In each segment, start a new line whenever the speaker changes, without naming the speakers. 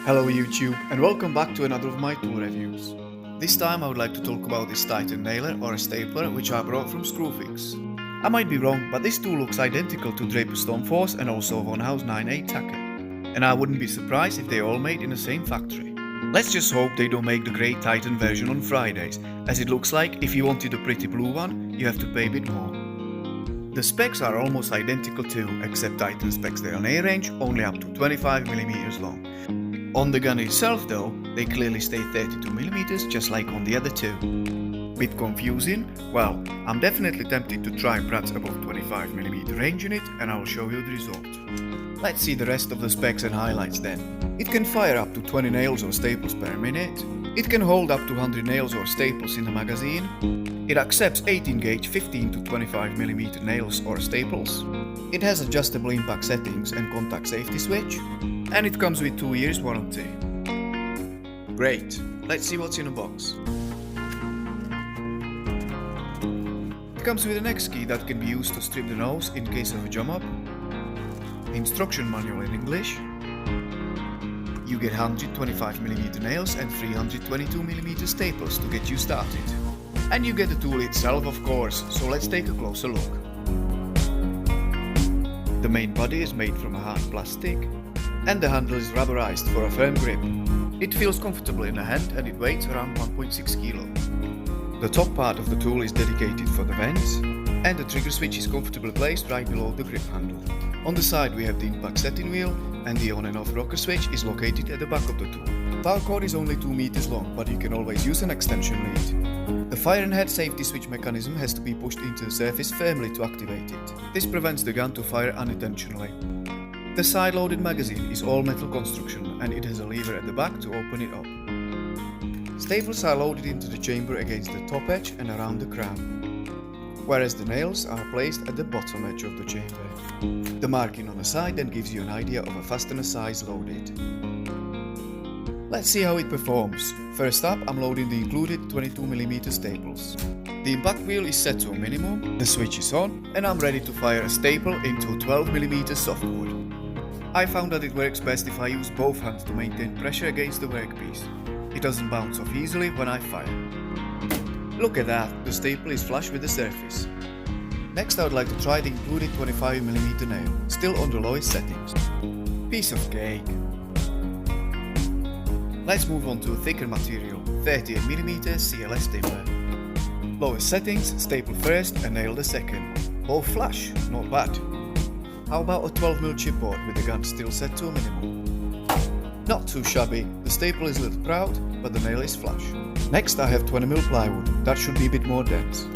Hello YouTube and welcome back to another of my tool reviews. This time I would like to talk about this Titan nailer or a stapler which I brought from Screwfix. I might be wrong, but this tool looks identical to Draper Stoneforce and also Von House 9A Tacker. And I wouldn't be surprised if they all made in the same factory. Let's just hope they don't make the grey Titan version on Fridays, as it looks like if you wanted a pretty blue one, you have to pay a bit more. The specs are almost identical too, except Titan specs their nail range only up to 25mm long. On the gun itself though, they clearly stay 32mm just like on the other two. Bit confusing? Well, I'm definitely tempted to try Brad's above 25mm range in it and I will show you the result. Let's see the rest of the specs and highlights then. It can fire up to 20 nails or staples per minute. It can hold up to 100 nails or staples in the magazine. It accepts 18 gauge 15 to 25mm nails or staples. It has adjustable impact settings and contact safety switch. And it comes with 2 years warranty. Great, let's see what's in the box. It comes with an X key that can be used to strip the nose in case of a jump up. Instruction manual in English. You get 125mm nails and 322mm staples to get you started. And you get the tool itself of course, so let's take a closer look. The main body is made from a hard plastic and the handle is rubberized for a firm grip. It feels comfortable in the hand and it weighs around 1.6 kg. The top part of the tool is dedicated for the vents and the trigger switch is comfortably placed right below the grip handle. On the side we have the impact setting wheel and the on and off rocker switch is located at the back of the tool. Power cord is only 2 meters long, but you can always use an extension lead. The fire and head safety switch mechanism has to be pushed into the surface firmly to activate it. This prevents the gun to fire unintentionally. The side-loaded magazine is all metal construction and it has a lever at the back to open it up. Staples are loaded into the chamber against the top edge and around the crown, whereas the nails are placed at the bottom edge of the chamber. The marking on the side then gives you an idea of a fastener size loaded. Let's see how it performs. First up, I'm loading the included 22mm staples. The impact wheel is set to a minimum, the switch is on, and I'm ready to fire a staple into a 12mm softwood. I found that it works best if I use both hands to maintain pressure against the workpiece. It doesn't bounce off easily when I fire. Look at that, the staple is flush with the surface. Next I would like to try the included 25mm nail, still on the lowest settings. Piece of cake. Let's move on to a thicker material, 38mm CLS timber. Lowest settings, staple first and nail the second. Both flush, not bad. How about a 12mm chipboard with the gun still set to a minimum? Not too shabby, the staple is a little proud, but the nail is flush. Next I have 20mm plywood, that should be a bit more dense.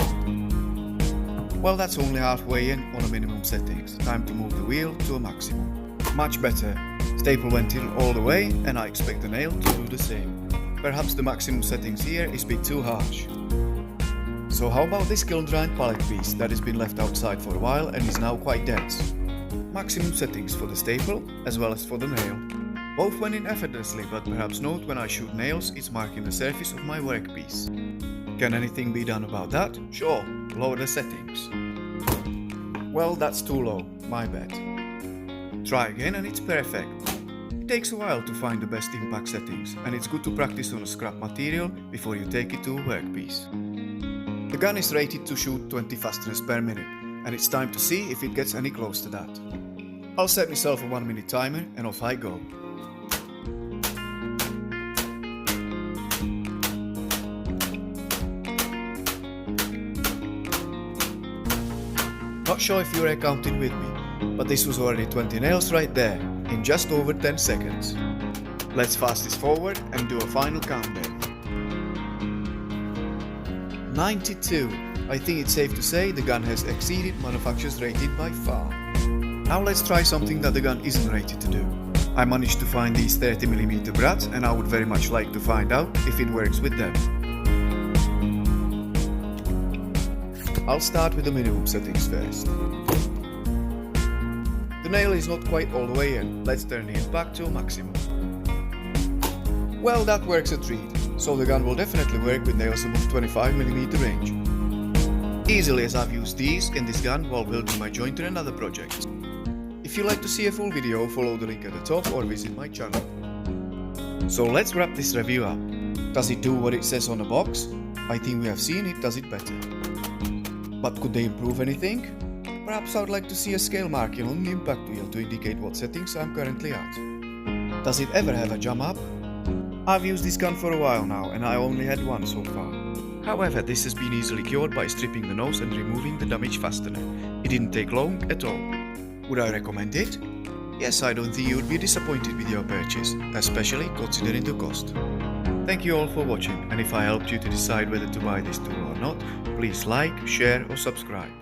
Well, that's only halfway in on a minimum settings, time to move the wheel to a maximum. Much better, staple went in all the way and I expect the nail to do the same. Perhaps the maximum settings here is a bit too harsh. So how about this kiln dried pallet piece that has been left outside for a while and is now quite dense? Maximum settings for the staple as well as for the nail. Both went in effortlessly, but perhaps note when I shoot nails it's marking the surface of my workpiece. Can anything be done about that? Sure, lower the settings. Well, that's too low, my bad. Try again and it's perfect. It takes a while to find the best impact settings and it's good to practice on a scrap material before you take it to a workpiece. The gun is rated to shoot 20 fasteners per minute and it's time to see if it gets any close to that. I'll set myself a 1-minute timer and off I go. Not sure if you're counting with me, but this was already 20 nails right there, in just over 10 seconds. Let's fast this forward and do a final countdown. 92. I think it's safe to say the gun has exceeded manufacturer's rating by far. Now let's try something that the gun isn't rated to do. I managed to find these 30mm brads and I would very much like to find out if it works with them. I'll start with the minimum settings first. The nail is not quite all the way in, let's turn the impact to a maximum. Well, that works a treat, so the gun will definitely work with nails above 25mm range. Easily, as I've used these in this gun while building my jointer and other projects. If you'd like to see a full video, follow the link at the top or visit my channel. So let's wrap this review up. Does it do what it says on the box? I think we have seen it does it better. But could they improve anything? Perhaps I would like to see a scale marking on the impact wheel to indicate what settings I'm currently at. Does it ever have a jam up? I've used this gun for a while now and I only had one so far. However, this has been easily cured by stripping the nose and removing the damaged fastener. It didn't take long at all. Would I recommend it? Yes, I don't think you would be disappointed with your purchase, especially considering the cost. Thank you all for watching, and if I helped you to decide whether to buy this tool or not, please like, share or subscribe.